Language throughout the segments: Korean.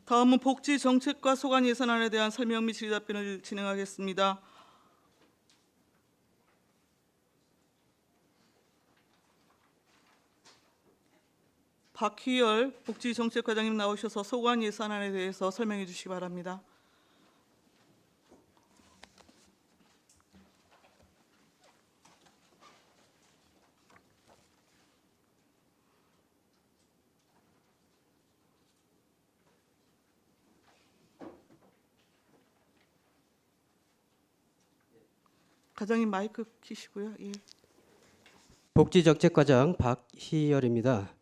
다음은 복지 정책과 소관 예산안에 대한 설명 및 질의답변을 진행하겠습니다. 박희열 복지정책과장님 나오셔서 소관 예산안에 대해서 설명해 주시기 바랍니다. 과장님 마이크 켜시고요. 예. 복지정책과장 박희열입니다.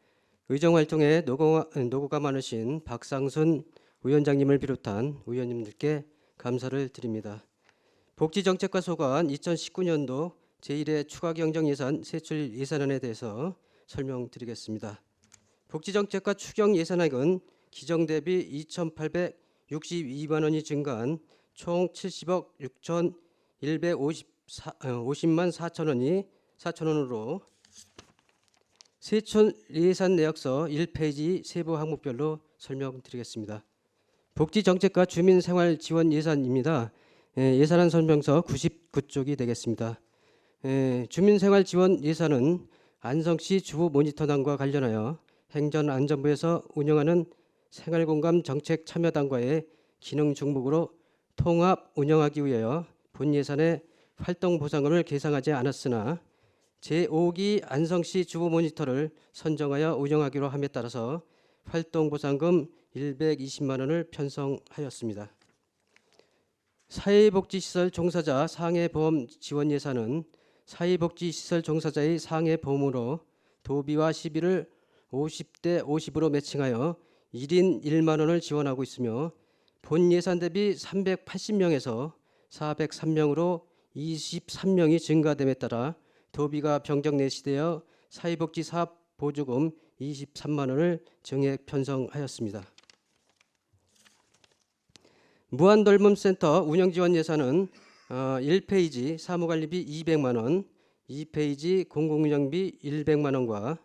의정활동에 노고가 많으신 박상순 위원장님을 비롯한 위원님들께 감사를 드립니다. 복지정책과 소관 2019년도 제1회 추가경정예산 세출 예산안에 대해서 설명드리겠습니다. 복지정책과 추경 예산액은 기정 대비 2,862만 원이 증가한 총 70억 6,150만 4천 원으로 세출 예산 내역서 1페이지 세부 항목별로 설명드리겠습니다. 복지정책과 주민생활지원 예산입니다. 예산안 설명서 99쪽이 되겠습니다. 주민생활지원 예산은 안성시 주부 모니터단과 관련하여 행정안전부에서 운영하는 생활공감 정책 참여단과의 기능 종목으로 통합 운영하기 위하여 본 예산에 활동 보상금을 계상하지 않았으나 제5기 안성시 주부 모니터를 선정하여 운영하기로 함에 따라서 활동 보상금 120만 원을 편성하였습니다. 사회복지시설 종사자 상해보험 지원 예산은 사회복지시설 종사자의 상해보험으로 도비와 시비를 50대 50으로 매칭하여 1인 1만 원을 지원하고 있으며 본 예산 대비 380명에서 403명으로 23명이 증가됨에 따라 도비가 병적 내시되어 사회복지 사업 보조금 23만 원을 정액 편성하였습니다. 무한돌봄센터 운영지원 예산은 1페이지 사무관리비 200만 원, 2페이지 공공운영비 100만 원과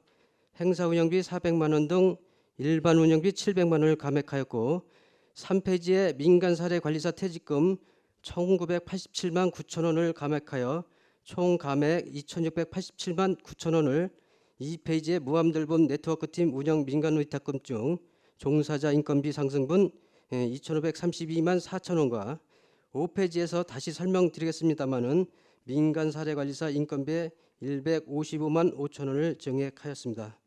행사운영비 400만 원 등 일반 운영비 700만 원을 감액하였고 3페이지에 민간사례관리사 퇴직금 1,987만 9천 원을 감액하여 총 감액 2,687만 9천 원을 2페이지에 무함돌봄 네트워크팀 운영 민간의탁금 중 종사자 인건비 상승분 2,532만 4천 원과 5페이지에서 다시 설명드리겠습니다마는 민간사례관리사 인건비 155만 5천 원을 정액하였습니다.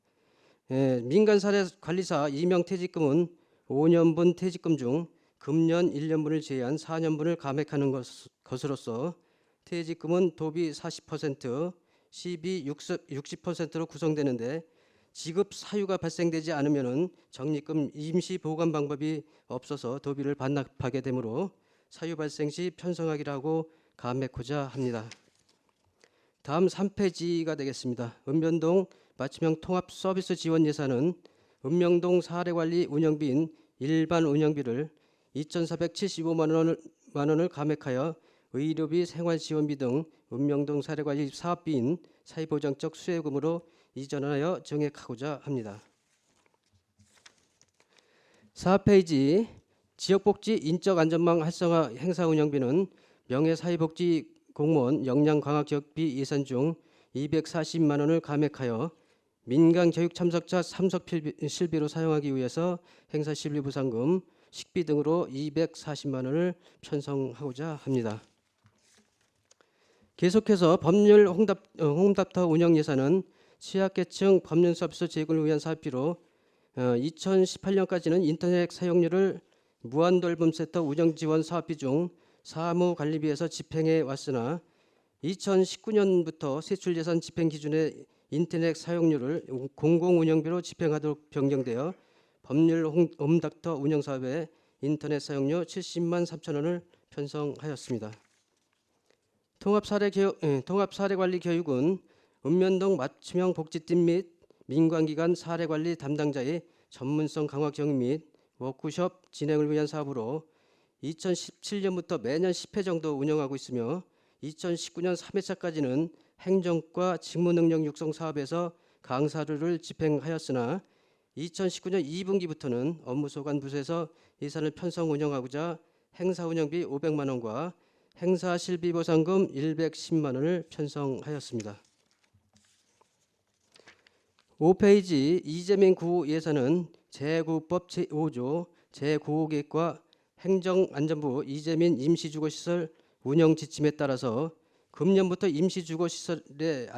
민간사례관리사 임용퇴직금은 5년분 퇴직금 중 금년 1년분을 제외한 4년분을 감액하는 것으로서 퇴직금은 도비 40%, 시비 60%로 구성되는데 지급 사유가 발생되지 않으면 적립금 임시 보관 방법이 없어서 도비를 반납하게 되므로 사유 발생 시 편성하기로 하고 감액하고자 합니다. 다음 3페이지가 되겠습니다. 읍면동 맞춤형 통합 서비스 지원 예산은 읍면동 사례관리 운영비인 일반 운영비를 2,475만 원을 감액하여 의료비, 생활지원비 등 읍면동 사례관리 사업비인 사회보장적 수혜금으로 이전하여 정액하고자 합니다. 4페이지 지역복지 인적안전망 활성화 행사 운영비는 명예사회복지 공무원 역량 강화 지역비 예산 중 240만 원을 감액하여 민간 교육 참석자 참석 실비로 사용하기 위해서 행사 실비 보상금, 식비 등으로 240만 원을 편성하고자 합니다. 계속해서 법률 홍답터 운영 예산은 취약계층 법률 서비스 제공을 위한 사업비로 2018년까지는 인터넷 사용료를 무한돌봄센터 운영지원 사업비 중 사무관리비에서 집행해 왔으나 2019년부터 세출예산 집행 기준의 인터넷 사용료를 공공운영비로 집행하도록 변경되어 법률 홈닥터 운영사업에 인터넷 사용료 70만 3천 원을 편성하였습니다. 통합사례관리 교육은 읍면동 맞춤형 복지팀 및 민관기관 사례관리 담당자의 전문성 강화 경유 및 워크숍 진행을 위한 사업으로 2017년부터 매년 10회 정도 운영하고 있으며 2019년 3회차까지는 행정과 직무능력 육성 사업에서 강사료를 집행하였으나 2019년 2분기부터는 업무 소관 부서에서 예산을 편성 운영하고자 행사 운영비 500만 원과 행사 실비 보상금 110만 원을 편성하였습니다. 5페이지 이재민 구호 예산은 제9법 제5조 제9호계획과 행정안전부 이재민 임시주거시설 운영 지침에 따라서 금년부터 임시주거시설에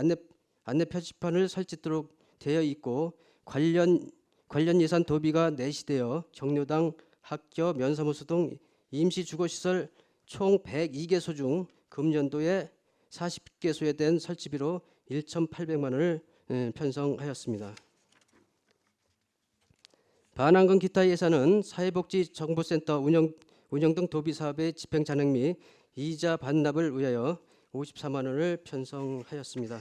안내 표지판을 설치하도록 되어 있고 관련 예산 도비가 내시되어 경로당, 학교, 면사무소 등 임시주거시설 총 102개소 중 금년도에 40개소에 대한 설치비로 1,800만 원을 편성하였습니다. 반환금 기타 예산은 사회복지정보센터 운영 등 도비 사업의 집행 잔액 및 이자 반납을 위하여 54만 원을 편성하였습니다.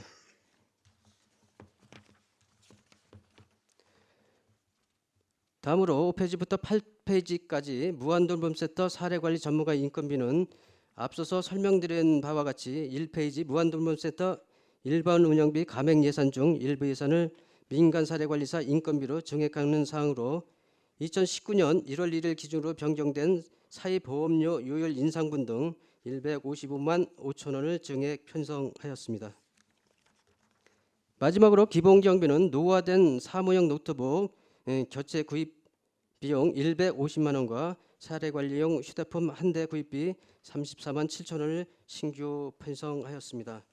다음으로 5페이지부터 8페이지까지 무한돌봄센터 사례관리 전문가 인건비는 앞서서 설명드린 바와 같이 1페이지 무한돌봄센터 일반 운영비 감액 예산 중 일부 예산을 민간사례관리사 인건비로 증액하는 사항으로 2019년 1월 1일 기준으로 변경된 사회보험료 요율 인상분 등 155만 5천 원을 증액 편성하였습니다. 마지막으로 기본경비는 노후화된 사무용 노트북 교체 구입 비용 150만 원과 사례관리용 휴대폰 한 대 구입비 34만 7천 원을 신규 편성하였습니다.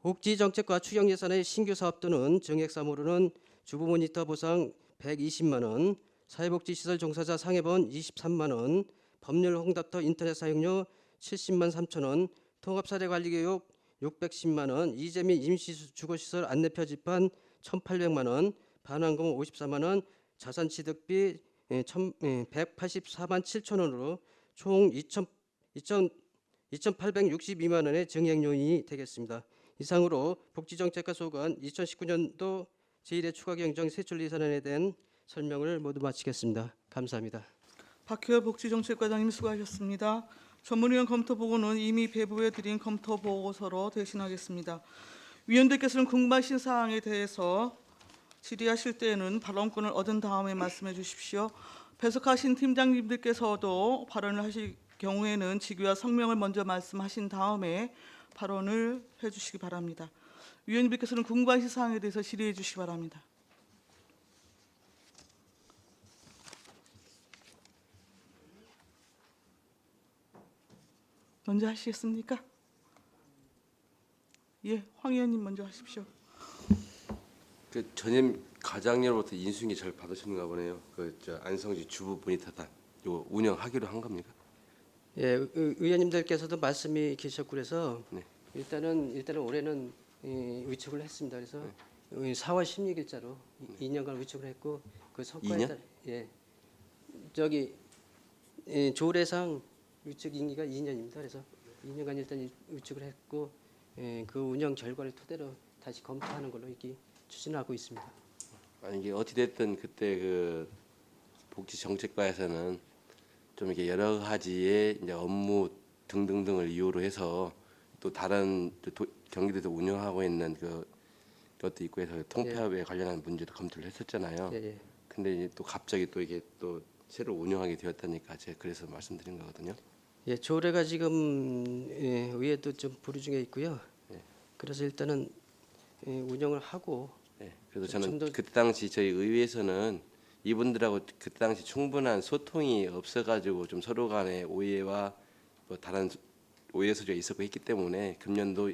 복지정책과 추경예산의 신규 사업 또는 증액 사무로는 주부 모니터 보상 120만 원, 사회복지시설 종사자 상해본 23만 원, 법률 홍닥터 인터넷 사용료 70만 3천 원, 통합사례관리교육 610만 원, 이재민 임시주거시설 안내표지판 1,800만 원, 반환금 54만 원, 자산취득비 184만 7천 원으로 총 2,862만 원의 증액 요인이 되겠습니다. 이상으로 복지정책과 소관 2019년도 제1회 추가경정 세출 예산안에 대한 설명을 모두 마치겠습니다. 감사합니다. 박효열 복지정책과장님 수고하셨습니다. 전문위원 검토 보고는 이미 배부해 드린 검토 보고서로 대신하겠습니다. 위원들께서는 궁금하신 사항에 대해서 질의하실 때에는 발언권을 얻은 다음에 말씀해 주십시오. 배석하신 팀장님들께서도 발언을 하실 경우에는 직위와 성명을 먼저 말씀하신 다음에 발언을 해주시기 바랍니다. 위원님들께서는 궁금하신 사항에 대해서 질의해 주시기 바랍니다. 먼저 하시겠습니까? 예, 황 의원님 먼저 하십시오. 그 전임 과장님으로부터 인수인계 잘 받으셨는가 보네요. 저 안성지 주부 모니터단 요 운영하기로 한 겁니까? 예, 의원님들께서도 말씀이 계셨고 그래서 네. 일단은 올해는 위촉을 했습니다. 그래서 4월 16일자로 2년간 위촉을 했고 그 성과에 2년? 따라 저기 조례상 위촉 임기가 2년입니다. 그래서 2년간 일단 위촉을 했고 그 운영 결과를 토대로 다시 검토하는 걸로 이렇게 추진하고 있습니다. 아니 이게 어찌 됐든 그때 그 복지정책과에서는 좀 이렇게 여러 가지의 이제 업무 등등등을 이유로 해서 또 다른 경기도에서 운영하고 있는 그것도 있고 해서 통폐합에 관련한 문제도 검토를 했었잖아요. 예. 근데 이제 또 갑자기 또 이게 또 새로 운영하게 되었다니까 제가 그래서 말씀드린 거거든요. 예, 조례가 지금 의회도 좀 보류 중에 있고요. 예. 그래서 일단은 운영을 하고 네, 그래서 저는 더- 그때 당시 저희 의회에서는 이분들하고 그때 당시 충분한 소통이 없어가지고 좀 서로 간의 오해와 뭐 다른 오해 소지가 있었고 했기 때문에 금년도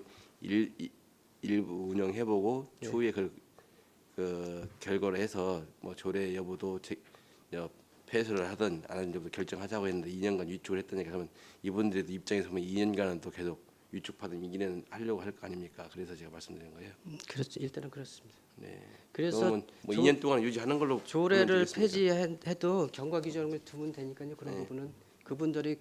일부 운영해보고 예. 추후에 그 결과를 해서 뭐 조례 여부도 폐쇄를 하든 안 하든 결정하자고 했는데 2년간 위축을 했다니까 그러면 이분들의 입장에서 보면 2년간은 또 계속 위축받은 이기는 하려고 할 거 아닙니까? 그래서 제가 말씀드린 거예요. 그렇죠. 일단은 그렇습니다. 네. 그래서 그러면 뭐 2년 동안 유지하는 걸로 조례를 보면 폐지해도 경과 규정을 두면 되니까요. 그런 부분은 그분들이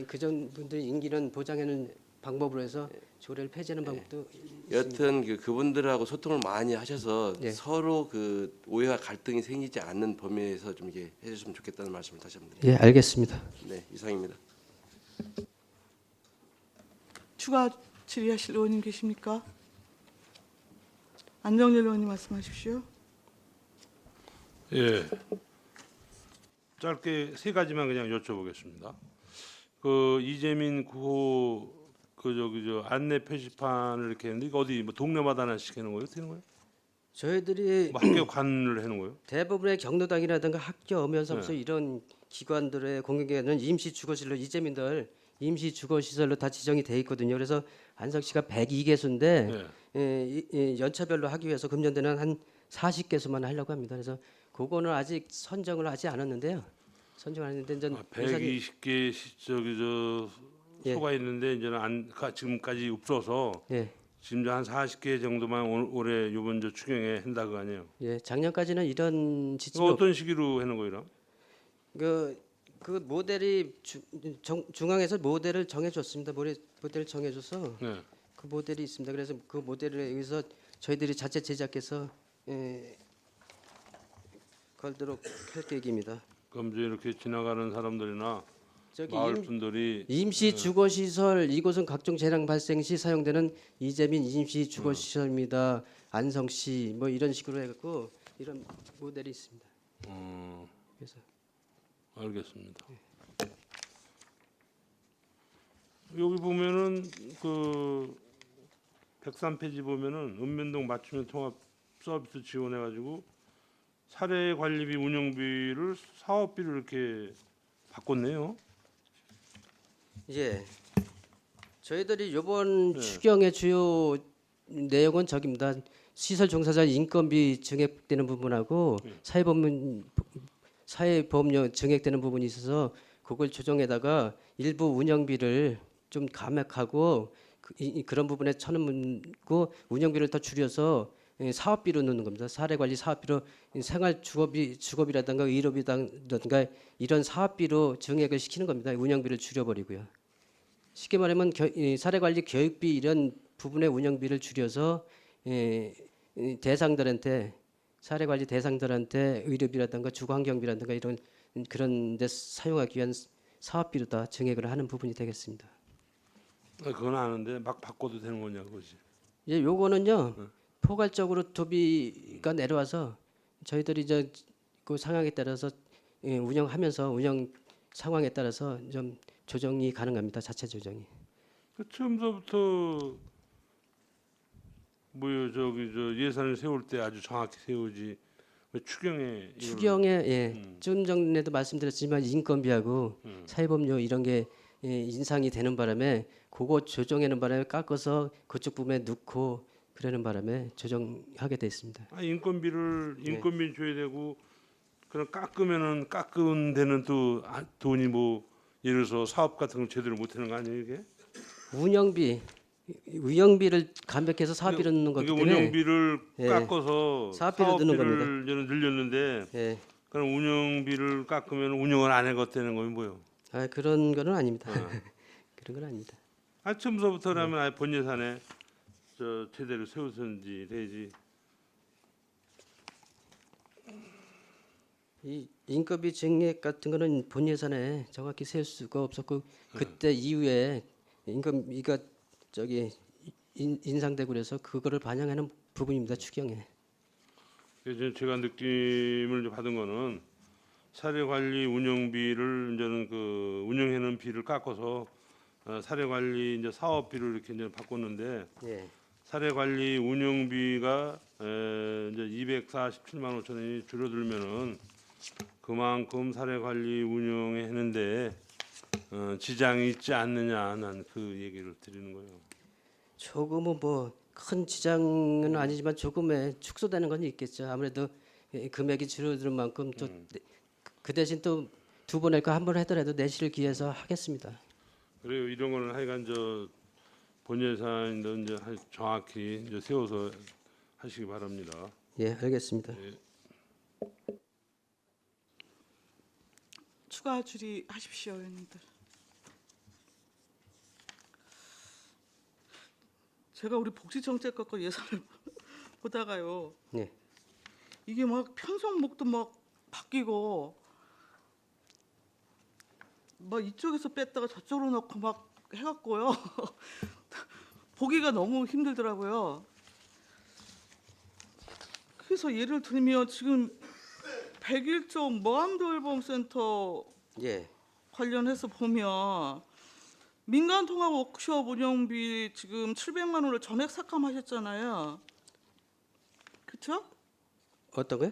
그전 분들이 임기는 보장하는 방법으로 해서 조례를 폐지하는 방법도 있습니다. 여튼 그분들하고 소통을 많이 하셔서 예. 서로 그 오해와 갈등이 생기지 않는 범위에서 좀 이게 해주셨으면 좋겠다는 말씀을 다시 한번 드립니다. 예, 알겠습니다. 네, 이상입니다. 추가 질의하실 의원님 계십니까? 안정열 의원님 말씀하십시오. 예. 짧게 세 가지만 그냥 여쭤보겠습니다. 그 이재민 9호 그 저기 저 안내 표지판을 이렇게 했는데 이거 어디 뭐 동네마다 하나씩 해놓은 거예요? 어떻게 하는 거예요? 저희들이 뭐 학교 관을 해놓은 거예요? 대부분의 경로당이라든가 학교, 엄연사무소 네. 이런 기관들의 공공기관은 임시 주거실로 이재민들 임시 주거시설로 다 지정이 돼 있거든요. 그래서 안성시가 102개소인데 네. 연차별로 하기 위해서 금년도는 한 40개소만 하려고 합니다. 그래서 그거는 아직 선정을 하지 않았는데요. 선정을 했는데 이제 120개 저기 저 예. 소가 있는데 이제는 지금까지 없어서 예, 지금 한 40개 정도만 올해 이번 저 추경에 한다 그 아니에요? 예, 작년까지는 이런 이거 지침이 어떤 시기로 해놓은 거예요? 그 모델이 중앙에서 모델을 정해줬습니다. 모델을 정해줘서 네. 그 모델이 있습니다. 그래서 그 모델에 의해서 저희들이 자체 제작해서 걸도록 할 계획입니다. 그럼 이제 이렇게 지나가는 사람들이나 저기 마을 분들이 임시 주거 시설 이곳은 각종 재난 발생 시 사용되는 이재민 임시 주거 시설입니다. 안성시 뭐 이런 식으로 해갖고 이런 모델이 있습니다. 그래서 알겠습니다. 여기 보면은 그 103페이지 보면은 읍면동 맞춤형 통합 서비스 지원해가지고 사례 관리비 운영비를 사업비로 이렇게 바꿨네요. 예, 저희들이 이번 네. 추경의 주요 내용은 저기입니다. 시설 종사자 인건비 증액되는 부분하고 사회보험료 증액되는 부분이 있어서 그걸 조정에다가 일부 운영비를 좀 감액하고 그런 부분에 쳐넣고 운영비를 더 줄여서 사업비로 넣는 겁니다. 사례관리 사업비로 생활 주거비라든가 의료비라든가 이런 사업비로 증액을 시키는 겁니다. 운영비를 줄여버리고요. 쉽게 말하면 사례관리 교육비 이런 부분의 운영비를 줄여서 대상들한테 사례관리 대상들한테 의료비라든가 주거환경비라든가 이런 그런 데 사용하기 위한 사업비로 다 증액을 하는 부분이 되겠습니다. 그건 아는데 막 바꿔도 되는 거냐고 그지. 이제 요거는요 포괄적으로 도비가 내려와서 저희들이 이제 그 상황에 따라서 운영하면서 운영 상황에 따라서 좀 조정이 가능합니다. 자체 조정이. 그 처음서부터 뭐요 저기 저 예산을 세울 때 아주 정확히 세우지 왜 추경에 이걸- 추경에 좀 전에도 말씀드렸지만 인건비하고 사회보험료 이런 게 인상이 되는 바람에 그거 조정하는 바람에 깎아서 그쪽 부분에 넣고 그러는 바람에 조정하게 돼 있습니다. 인건비를 네. 인건비 줘야 되고 그럼 깎으면은 깎은 데는 또 돈이 뭐 예를 들어서 사업 같은 걸 제대로 못 하는 거 아니에요 이게? 운영비를 감백해서 사업비로 넣는 거기 이게 때문에 운영비를 예. 깎아서 사업비로 넣는 사업비를 이제는 늘렸는데 예. 그럼 운영비를 깎으면 운영을 안 해갔다는 거예요 뭐요? 그런 거는 아닙니다. 그런 건 아닙니다. 처음서부터라면 아예 본 예산에 저 제대로 세우든지 되지. 이 인건비 증액 같은 거는 본 예산에 정확히 세울 수가 없었고 그때 이후에 인건비가 저기 인상되고 그래서 그거를 반영하는 부분입니다. 추경에. 그래서 제가 느낌을 이제 받은 거는 사례관리 운영비를 이제는 그 운영하는 비를 깎아서 사례관리 이제 사업비를 이렇게 이제 바꿨는데 예. 사례관리 운영비가 이제 247만 5천 원이 줄어들면은 그만큼 사례관리 운영에 하는데 지장이 있지 않느냐 난 그 얘기를 드리는 거예요. 조금은 뭐 큰 지장은 아니지만 조금의 축소되는 건 있겠죠. 아무래도 금액이 줄어드는 만큼 또 그 대신 또 두 번 할 거 한 번 하더라도 내실을 기해서 하겠습니다. 그래요. 이런 거는 하여간 저 본예산도 이제 정확히 이제 세워서 하시기 바랍니다. 예, 알겠습니다. 추가 질의하십시오, 의원님들. 제가 우리 복지정책과과 예산을 보다가요. 네. 이게 막 편성목도 막 바뀌고 막 이쪽에서 뺐다가 저쪽으로 넣고 막 해갖고요. 보기가 너무 힘들더라고요. 그래서 예를 들면 지금 101쪽 모함돌봄센터 예, 관련해서 보면 민간 통합 워크숍 운영비 지금 700만 원을 전액 삭감하셨잖아요. 그렇죠? 어떤 거요?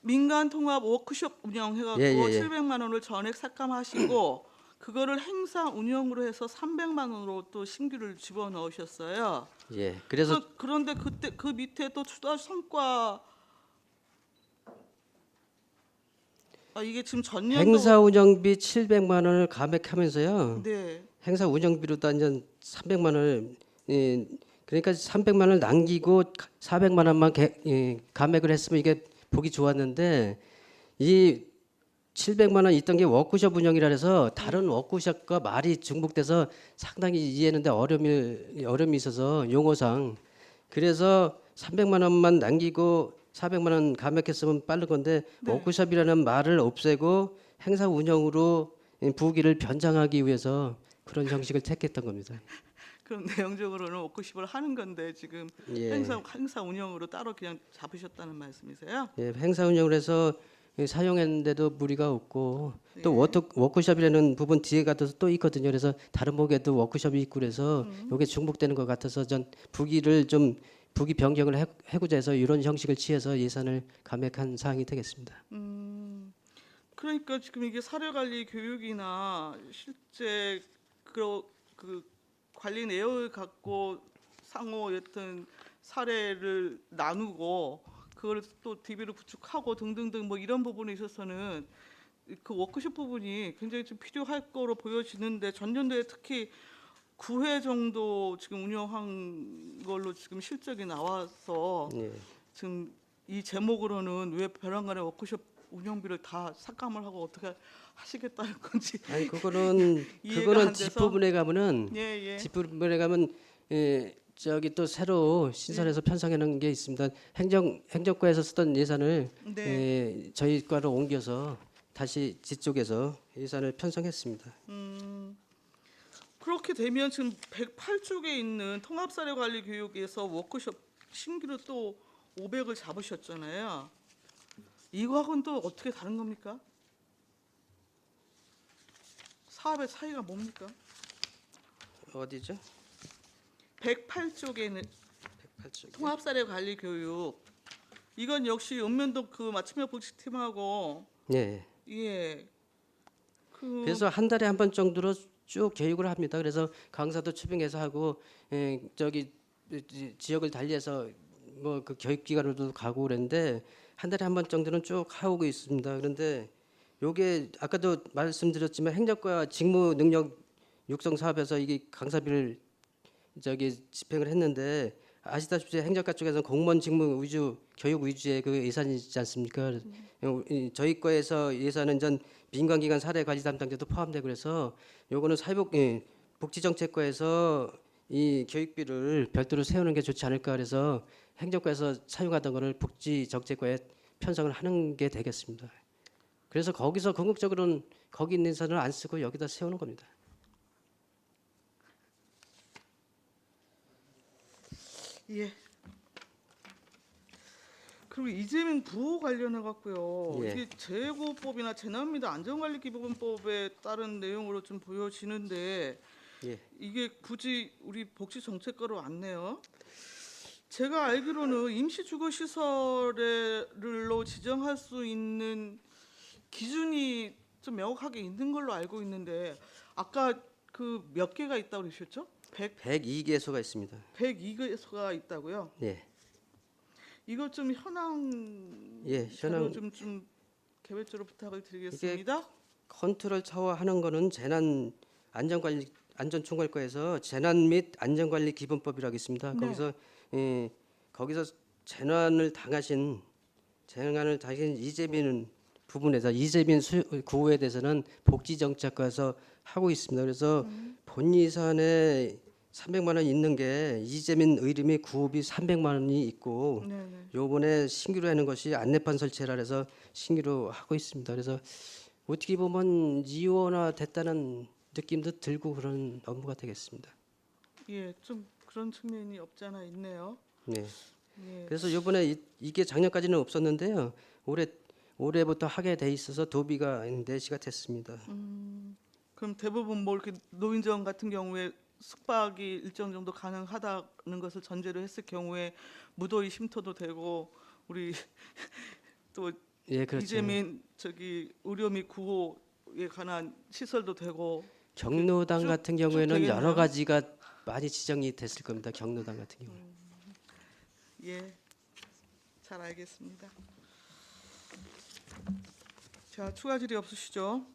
민간 통합 워크숍 운영해갖고 예, 예, 예. 700만 원을 전액 삭감하시고 그거를 행사 운영으로 해서 300만 원으로 또 신규를 집어넣으셨어요. 예. 그래서 그런데 그때 그 밑에 또 추가 성과 이게 지금 전년도 행사 운영비 700만 원을 감액하면서요. 네. 행사 운영비로 따지면 300만 원을 그러니까 300만 원을 남기고 400만 원만 감액을 했으면 이게 보기 좋았는데 이 700만 원 있던 게 워크숍 운영이라 해서 다른 워크숍과 말이 중복돼서 상당히 이해하는데 어려움이 있어서 용어상 그래서 300만 원만 남기고 400만 원 감액했으면 빠른 건데 네. 워크숍이라는 말을 없애고 행사 운영으로 부기를 변장하기 위해서 그런 형식을 택했던 겁니다. 그럼 내용적으로는 워크숍을 하는 건데 지금 예. 행사 운영으로 따로 그냥 잡으셨다는 말씀이세요? 예, 행사 운영을 해서 사용했는데도 무리가 없고 또 네. 워크숍이라는 부분 뒤에 가서 또 있거든요. 그래서 다른 목에도 워크숍이 있고 그래서 이게 중복되는 것 같아서 전 부기 변경을 해고자 해서 이런 형식을 취해서 예산을 감액한 사항이 되겠습니다. 그러니까 지금 이게 사례관리 교육이나 실제 그 관리 내역을 갖고 상호 어떤 사례를 나누고 그걸 또 DB를 구축하고 등등등 뭐 이런 부분에 있어서는 그 워크숍 부분이 굉장히 좀 필요할 거로 보여지는데 전년도에 특히 9회 정도 지금 운영한 걸로 지금 실적이 나와서 예. 지금 이 제목으로는 왜 벼랑간의 워크숍 운영비를 다 삭감을 하고 어떻게 하시겠다는 건지 아니 그거는 이해가 안 돼서. 뒷부분에 가면은 예. 뒷부분에 가면 저기 또 새로 신설해서 편성해 놓은 게 있습니다. 행정과에서 쓰던 예산을 네. 저희 과로 옮겨서 다시 뒤쪽에서 예산을 편성했습니다. 그렇게 되면 지금 108쪽에 있는 통합사례관리교육에서 워크숍 신규로 또 500을 잡으셨잖아요. 이거하고는 또 어떻게 다른 겁니까? 사업의 차이가 뭡니까? 어디죠? 108쪽에는 108쪽. 통합사례관리교육 이건 역시 읍면동 그 맞춤형 복지팀하고 네. 예. 그래서 한 달에 한 번 정도로 쭉 교육을 합니다. 그래서 강사도 추빙해서 하고 저기 지역을 달리해서 뭐 그 교육 기관으로도 가고 그랬는데 한 달에 한 번 정도는 쭉 하고 있습니다. 그런데 요게 아까도 말씀드렸지만 행정과 직무 능력 육성 사업에서 이게 강사비를 저기 집행을 했는데 아시다시피 행정과 쪽에서 공무원 직무 위주 교육 위주의 그 예산이지 않습니까? 저희 과에서 예산은 전 민관기관 사례 관리 담당자도 포함되고 그래서 요거는 복지정책과에서 이 교육비를 별도로 세우는 게 좋지 않을까 그래서 행정과에서 사용하던 거를 복지정책과에 편성을 하는 게 되겠습니다. 그래서 거기서 궁극적으로는 거기 있는 예산을 안 쓰고 여기다 세우는 겁니다. 예. 그리고 이재명 부호 관련해 갖고요. 예. 이게 재고법이나 재난및 안전관리기본법에 따른 내용으로 좀 보여지는데 예. 이게 굳이 우리 복지정책과로 왔네요. 제가 알기로는 임시주거시설로 지정할 수 있는 기준이 좀 명확하게 있는 걸로 알고 있는데 아까 그 몇 개가 있다고 그러셨죠? 102개소가 있습니다. 102개소가 있다고요? 예. 이거 좀 현황 현황 좀 개별적으로 부탁을 드리겠습니다. 컨트롤 타워하는 거는 안전총괄과에서 재난 및 안전관리 기본법이라고 있습니다. 네. 거기서 재난을 당하신 이재민 부분에서 이재민 구호에 대해서는 복지정책과에서 하고 있습니다. 그래서 본 예산에 300만 원 있는 게 이재민 의림이 구호비 300만 원이 있고 네네. 요번에 신규로 하는 것이 안내판 설치라 해서 신규로 하고 있습니다. 그래서 어떻게 보면 이원화 됐다는 느낌도 들고 그런 업무가 되겠습니다. 예, 좀 그런 측면이 없지 않아 있네요. 네. 예. 그래서 요번에 이게 작년까지는 없었는데요. 올해부터 하게 돼 있어서 도비가 내시가 됐습니다. 그럼 대부분 뭐 이렇게 노인정 같은 경우에 숙박이 일정 정도 가능하다는 것을 전제로 했을 경우에 무더위 쉼터도 되고 우리 또 예, 그렇죠. 이재민 의료 및 구호에 관한 시설도 되고 경로당 쭉- 같은 쭉 경우에는 되겠네요. 여러 가지가 많이 지정이 됐을 겁니다. 경로당 같은 경우. 예, 잘 알겠습니다. 자, 추가 질의 없으시죠?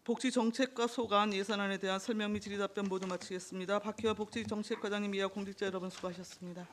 복지정책과 소관 예산안에 대한 설명 및 질의 답변 모두 마치겠습니다. 박희화 복지정책과장님 이하 공직자 여러분 수고하셨습니다.